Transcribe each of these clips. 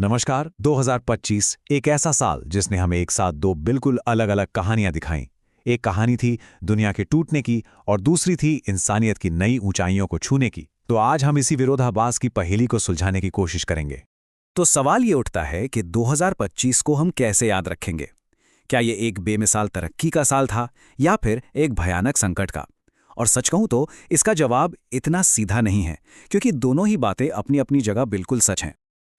नमस्कार। 2025 एक ऐसा साल जिसने हमें एक साथ दो बिल्कुल अलग अलग कहानियां दिखाईं। एक कहानी थी दुनिया के टूटने की और दूसरी थी इंसानियत की नई ऊंचाइयों को छूने की। तो आज हम इसी विरोधाभास की पहेली को सुलझाने की कोशिश करेंगे। तो सवाल ये उठता है कि 2025 को हम कैसे याद रखेंगे? क्या ये एक बेमिसाल तरक्की का साल था या फिर एक भयानक संकट का? और सच कहूं तो इसका जवाब इतना सीधा नहीं है, क्योंकि दोनों ही बातें अपनी अपनी जगह बिल्कुल सच हैं।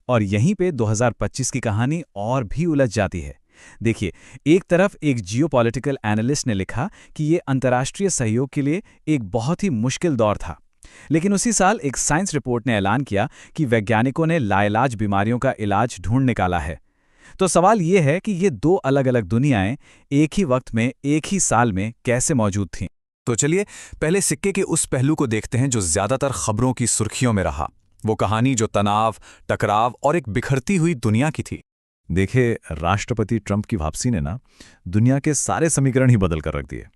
और यहीं पे 2025 की कहानी और भी उलझ जाती है। देखिए, एक तरफ एक जियोपॉलिटिकल एनालिस्ट ने लिखा कि ये अंतर्राष्ट्रीय सहयोग के लिए एक बहुत ही मुश्किल दौर था। लेकिन उसी साल एक साइंस रिपोर्ट ने ऐलान किया कि वैज्ञानिकों ने लाइलाज बीमारियों का इलाज ढूंढ निकाला है। तो सवाल ये है कि ये दो अलग अलग दुनियाएं एक ही वक्त में एक ही साल में कैसे मौजूद थीं। तो चलिए पहले सिक्के के उस पहलू को देखते हैं जो ज्यादातर खबरों की सुर्खियों में रहा। वो कहानी जो तनाव, टकराव और एक बिखरती हुई दुनिया की थी। देखिए, राष्ट्रपति ट्रंप की वापसी ने ना दुनिया के सारे समीकरण ही बदल कर रख दिए।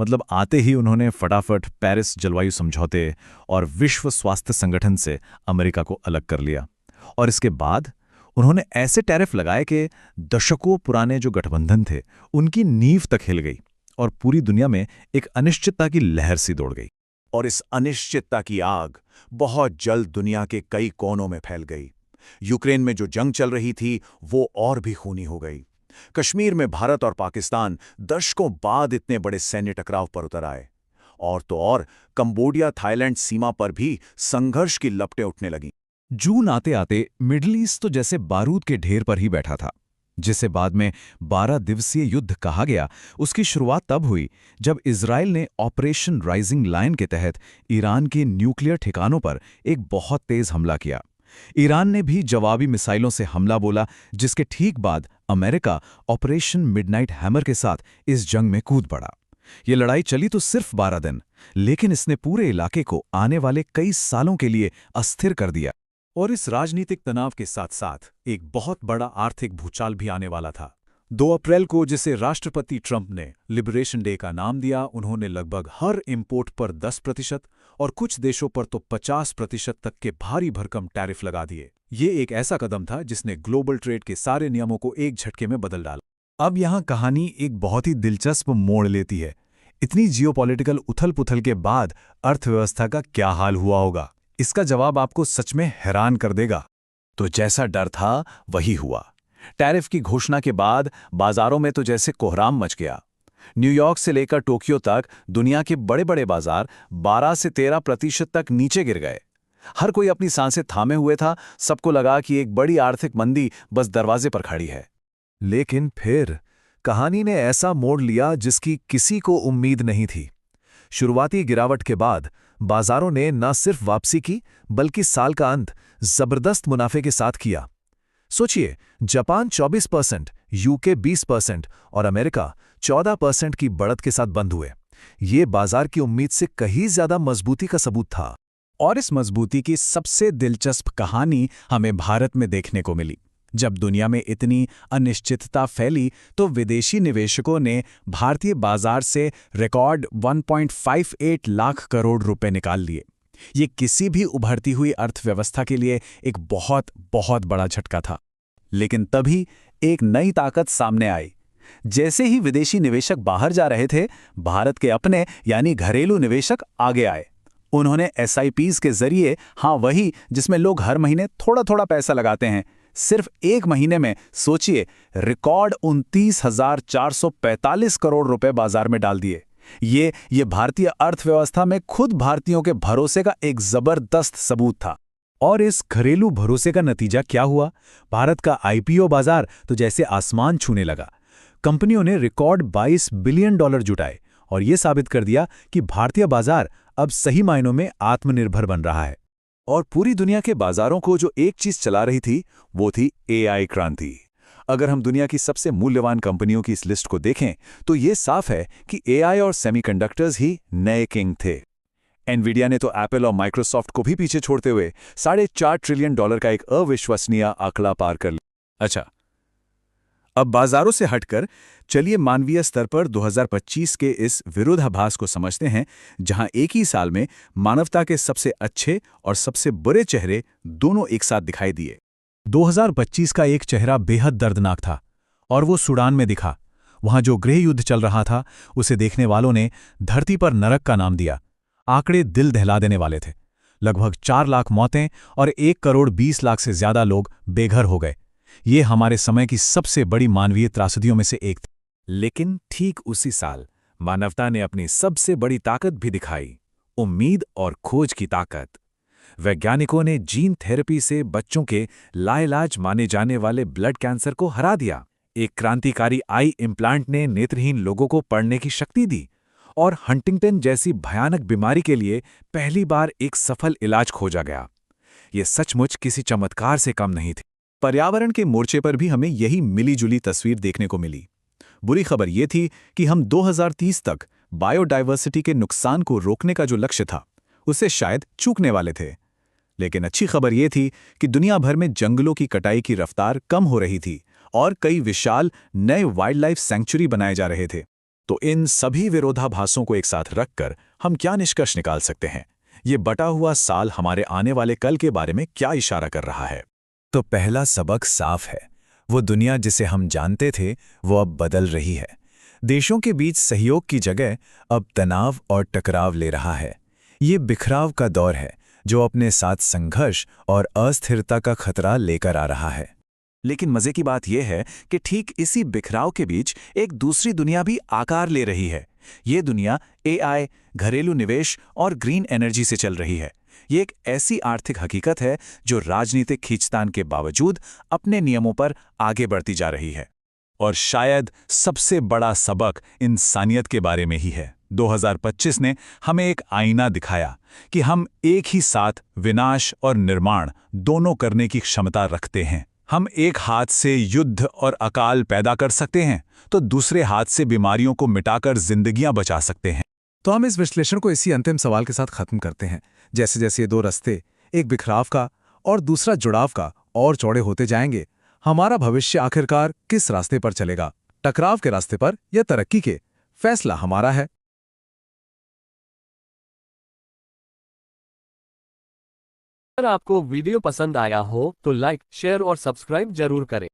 मतलब आते ही उन्होंने फटाफट पेरिस जलवायु समझौते और विश्व स्वास्थ्य संगठन से अमेरिका को अलग कर लिया। और इसके बाद उन्होंने ऐसे टैरिफ लगाए कि दशकों पुराने जो गठबंधन थे उनकी नींव तक हिल गई और पूरी दुनिया में एक अनिश्चितता की लहर सी दौड़ गई। और इस अनिश्चितता की आग बहुत जल्द दुनिया के कई कोनों में फैल गई। यूक्रेन में जो जंग चल रही थी वो और भी खूनी हो गई। कश्मीर में भारत और पाकिस्तान दशकों बाद इतने बड़े सैन्य टकराव पर उतर आए। और तो और कंबोडिया थाईलैंड सीमा पर भी संघर्ष की लपटें उठने लगीं। जून आते आते मिडिल ईस्ट तो जैसे बारूद के ढेर पर ही बैठा था। जिसे बाद में 12 दिवसीय युद्ध कहा गया, उसकी शुरुआत तब हुई जब इजराइल ने ऑपरेशन राइजिंग लायन के तहत ईरान के न्यूक्लियर ठिकानों पर एक बहुत तेज हमला किया। ईरान ने भी जवाबी मिसाइलों से हमला बोला, जिसके ठीक बाद अमेरिका ऑपरेशन मिडनाइट हैमर के साथ इस जंग में कूद पड़ा। ये लड़ाई चली तो सिर्फ 12 दिन, लेकिन इसने पूरे इलाके को आने वाले कई सालों के लिए अस्थिर कर दिया। और इस राजनीतिक तनाव के साथ साथ एक बहुत बड़ा आर्थिक भूचाल भी आने वाला था। 2 अप्रैल को, जिसे राष्ट्रपति ट्रंप ने लिबरेशन डे का नाम दिया, उन्होंने लगभग हर इंपोर्ट पर 10% और कुछ देशों पर तो 50% तक के भारी भरकम टैरिफ लगा दिए। ये एक ऐसा कदम था जिसने ग्लोबल ट्रेड के सारे नियमों को एक झटके में बदल डाला। अब यहाँ कहानी एक बहुत ही दिलचस्प मोड़ लेती है। इतनी जियोपॉलिटिकल उथल-पुथल के बाद अर्थव्यवस्था का क्या हाल हुआ होगा? इसका जवाब आपको सच में हैरान कर देगा। तो जैसा डर था वही हुआ। टैरिफ की घोषणा के बाद बाजारों में तो जैसे कोहराम मच गया। न्यूयॉर्क से लेकर टोक्यो तक दुनिया के बड़े बड़े बाजार 12 से 13% तक नीचे गिर गए। हर कोई अपनी सांसें थामे हुए था। सबको लगा कि एक बड़ी आर्थिक मंदी बस दरवाजे पर खड़ी है। लेकिन फिर कहानी ने ऐसा मोड़ लिया जिसकी किसी को उम्मीद नहीं थी। शुरुआती गिरावट के बाद बाजारों ने न सिर्फ वापसी की, बल्कि साल का अंत जबरदस्त मुनाफे के साथ किया। सोचिए, जापान 24%, यूके 20% और अमेरिका 14% की बढ़त के साथ बंद हुए। ये बाजार की उम्मीद से कहीं ज्यादा मजबूती का सबूत था। और इस मजबूती की सबसे दिलचस्प कहानी हमें भारत में देखने को मिली। जब दुनिया में इतनी अनिश्चितता फैली तो विदेशी निवेशकों ने भारतीय बाजार से रिकॉर्ड 1.58 लाख करोड़ रुपए निकाल लिए। ये किसी भी उभरती हुई अर्थव्यवस्था के लिए एक बहुत बहुत बड़ा झटका था। लेकिन तभी एक नई ताकत सामने आई। जैसे ही विदेशी निवेशक बाहर जा रहे थे, भारत के अपने यानी घरेलू निवेशक आगे आए। उन्होंने SIPs के जरिए, हाँ वही जिसमें लोग हर महीने थोड़ा थोड़ा पैसा लगाते हैं, सिर्फ एक महीने में सोचिए रिकॉर्ड 29,445 करोड़ रुपए बाजार में डाल दिए। ये भारतीय अर्थव्यवस्था में खुद भारतीयों के भरोसे का एक जबरदस्त सबूत था। और इस घरेलू भरोसे का नतीजा क्या हुआ? भारत का IPO बाजार तो जैसे आसमान छूने लगा। कंपनियों ने रिकॉर्ड $22 बिलियन जुटाए और ये साबित कर दिया कि भारतीय बाजार अब सही मायनों में आत्मनिर्भर बन रहा है। और पूरी दुनिया के बाजारों को जो एक चीज चला रही थी वो थी AI क्रांति। अगर हम दुनिया की सबसे मूल्यवान कंपनियों की इस लिस्ट को देखें तो ये साफ है कि AI और सेमीकंडक्टर्स ही नए किंग थे। एनवीडिया ने तो एप्पल और माइक्रोसॉफ्ट को भी पीछे छोड़ते हुए $4.5 ट्रिलियन का एक अविश्वसनीय आंकड़ा पार कर लिया। अच्छा, अब बाजारों से हटकर चलिए मानवीय स्तर पर 2025 के इस विरोधाभास को समझते हैं, जहां एक ही साल में मानवता के सबसे अच्छे और सबसे बुरे चेहरे दोनों एक साथ दिखाई दिए। 2025 का एक चेहरा बेहद दर्दनाक था और वो सूडान में दिखा। वहां जो गृह युद्ध चल रहा था उसे देखने वालों ने धरती पर नरक का नाम दिया। आंकड़े दिल दहला देने वाले थे। लगभग 4 लाख मौतें और 1 करोड़ 20 लाख से ज्यादा लोग बेघर हो गए। ये हमारे समय की सबसे बड़ी मानवीय त्रासदियों में से एक थी। लेकिन ठीक उसी साल मानवता ने अपनी सबसे बड़ी ताकत भी दिखाई, उम्मीद और खोज की ताकत। वैज्ञानिकों ने जीन थेरेपी से बच्चों के लाइलाज माने जाने वाले ब्लड कैंसर को हरा दिया। एक क्रांतिकारी आई इम्प्लांट ने नेत्रहीन लोगों को पढ़ने की शक्ति दी और हंटिंगटन जैसी भयानक बीमारी के लिए पहली बार एक सफल इलाज खोजा गया। ये सचमुच किसी चमत्कार से कम नहीं थी। पर्यावरण के मोर्चे पर भी हमें यही मिलीजुली तस्वीर देखने को मिली। बुरी खबर ये थी कि हम 2030 तक बायोडायवर्सिटी के नुकसान को रोकने का जो लक्ष्य था उसे शायद चूकने वाले थे। लेकिन अच्छी खबर ये थी कि दुनिया भर में जंगलों की कटाई की रफ्तार कम हो रही थी और कई विशाल नए वाइल्ड लाइफ सेंचुरी बनाए जा रहे थे। तो इन सभी विरोधाभासों को एक साथ रखकर हम क्या निष्कर्ष निकाल सकते हैं? ये बटा हुआ साल हमारे आने वाले कल के बारे में क्या इशारा कर रहा है? तो पहला सबक साफ है, वो दुनिया जिसे हम जानते थे वो अब बदल रही है। देशों के बीच सहयोग की जगह अब तनाव और टकराव ले रहा है। ये बिखराव का दौर है जो अपने साथ संघर्ष और अस्थिरता का खतरा लेकर आ रहा है। लेकिन मजे की बात यह है कि ठीक इसी बिखराव के बीच एक दूसरी दुनिया भी आकार ले रही है। ये दुनिया AI, घरेलू निवेश और ग्रीन एनर्जी से चल रही है। ये एक ऐसी आर्थिक हकीकत है जो राजनीतिक खींचतान के बावजूद अपने नियमों पर आगे बढ़ती जा रही है। और शायद सबसे बड़ा सबक इंसानियत के बारे में ही है। 2025 ने हमें एक आईना दिखाया कि हम एक ही साथ विनाश और निर्माण दोनों करने की क्षमता रखते हैं। हम एक हाथ से युद्ध और अकाल पैदा कर सकते हैं तो दूसरे हाथ से बीमारियों को मिटाकर जिंदगियां बचा सकते हैं। तो हम इस विश्लेषण को इसी अंतिम सवाल के साथ खत्म करते हैं। जैसे जैसे ये दो रास्ते, एक बिखराव का और दूसरा जुड़ाव का, और चौड़े होते जाएंगे, हमारा भविष्य आखिरकार किस रास्ते पर चलेगा? टकराव के रास्ते पर या तरक्की के? फैसला हमारा है। अगर आपको वीडियो पसंद आया हो तो लाइक, शेयर और सब्सक्राइब जरूर करें।